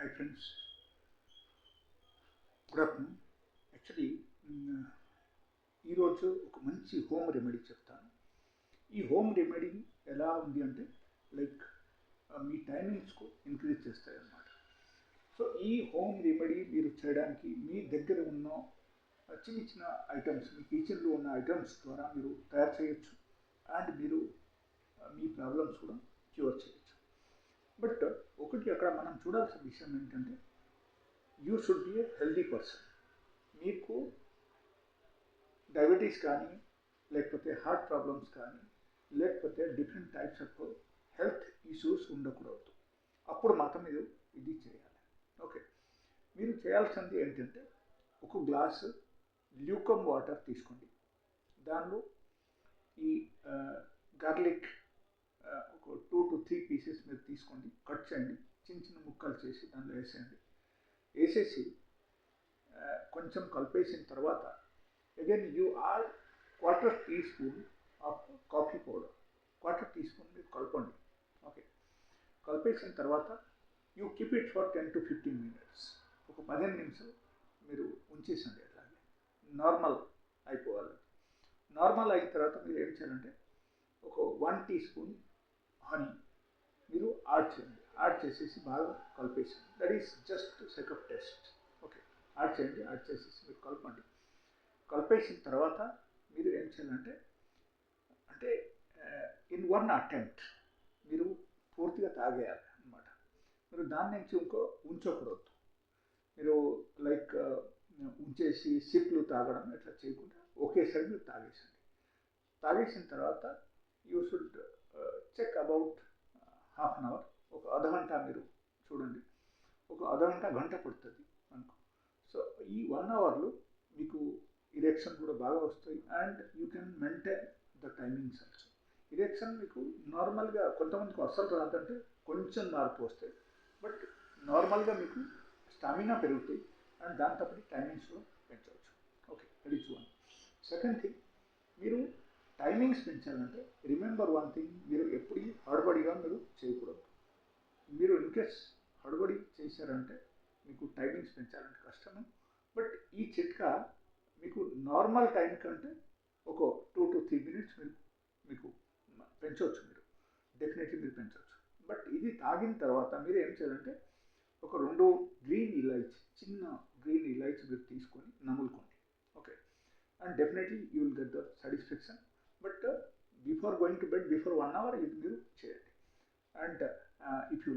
Hi friends, good afternoon. Actually ఈరోజు ఒక మంచి హోమ్ రెమెడీ చెప్తాను. ఈ హోమ్ రెమెడీ ఎలా ఉంది అంటే లైక్ మీ టైమింగ్స్కు ఇంక్రీజ్ చేస్తాయి అన్నమాట. సో ఈ హోమ్ రెమెడీ మీరు చేయడానికి మీ దగ్గర ఉన్న చిన్న చిన్న ఐటమ్స్, మీ కిచెన్లో ఉన్న ఐటమ్స్ ద్వారా మీరు తయారు చేయొచ్చు అండ్ మీరు మీ ప్రాబ్లమ్స్ కూడా క్యూర్ చేయొచ్చు. బట్ ఒకటి అక్కడ మనం చూడాల్సిన విషయం ఏంటంటే you should be A healthy person. మీకు డయాబెటీస్ కానీ, లేకపోతే హార్ట్ ప్రాబ్లమ్స్ కానీ, లేకపోతే different types of health issues ఉండకూడదు. అప్పుడు మాత్రం మీరు ఇది చేయాలి. ఓకే, మీరు చేయాల్సింది ఏంటంటే ఒక గ్లాసు ల్యూకమ్ వాటర్ తీసుకోండి. దానిలో ఈ గార్లిక్ ఒక 2 to 3 పీసెస్ మీరు తీసుకోండి, కట్ చేయండి, చిన్న చిన్న ముక్కలు చేసి దానిలో వేసేయండి. వేసేసి కొంచెం కలిపేసిన తర్వాత again you are 1/4 teaspoon of coffee powder, 1/4 teaspoon మీరు కలపండి. ఓకే, కలిపేసిన తర్వాత you keep it for 10 to 15 minutes. ఒక 15 నిమిషాలు మీరు ఉంచేసండి. అట్లాగే నార్మల్ అయిపోవాలి. నార్మల్ అయిన తర్వాత మీరు ఏం చేయాలంటే ఒక 1 teaspoon హనీ మీరు యాడ్ చేయండి. యాడ్ చేసేసి బాగా కలిపేసండి. That is just sake of taste. Okay, add చేయండి. యాడ్ చేసేసి మీరు కలపండి. కలిపేసిన తర్వాత మీరు ఏం చేయాలంటే అంటే ఇన్ 1 attempt మీరు పూర్తిగా తాగేయాలి అన్నమాట. మీరు దాని నుంచి ఉంచకూడదు. మీరు లైక్ ఉంచేసి సిప్లు తాగడం ఇట్లా చేయకుండా ఒకేసారి మీరు తాగేసండి. తాగేసిన తర్వాత you should check about half an hour, ఒక అర్ధగంట మీరు చూడండి. ఒక అర్ధగంట గంట పడుతుంది మనకు. సో ఈ 1 అవర్లో మీకు ఇరెక్షన్ కూడా బాగా వస్తాయి and you can maintain the timings also. Erection మీకు నార్మల్గా కొంతమందికి అస్సలు రాదంటే కొంచెం మార్పు వస్తాయి, బట్ నార్మల్గా మీకు స్టామినా పెరుగుతాయి అండ్ దాంతోపాటు టైమింగ్స్ కూడా పెంచవచ్చు. Okay, that is one. Second thing, మీరు టైమింగ్స్ పెంచాలంటే రిమెంబర్ వన్ థింగ్, మీరు ఎప్పుడు హడబడిగా మీరు చేయకూడదు. మీరు ఇన్కేస్ హడబడి చేశారంటే మీకు టైమింగ్స్ పెంచాలంటే కష్టము. బట్ ఈ చిట్కా మీకు నార్మల్ టైం కంటే ఒక 2 to 3 minutes మీకు పెంచవచ్చు. మీరు డెఫినెట్లీ మీరు పెంచవచ్చు. బట్ ఇది తాగిన తర్వాత మీరు ఏం చేయాలంటే ఒక 2 గ్రీన్ ఇలాచీ, చిన్న గ్రీన్ ఇలాచీ మీరు తీసుకొని నములుకోండి. Okay, and definitely you will get the satisfaction. But before going to bed, before 1 hour ఇది మీరు చేయండి. And if you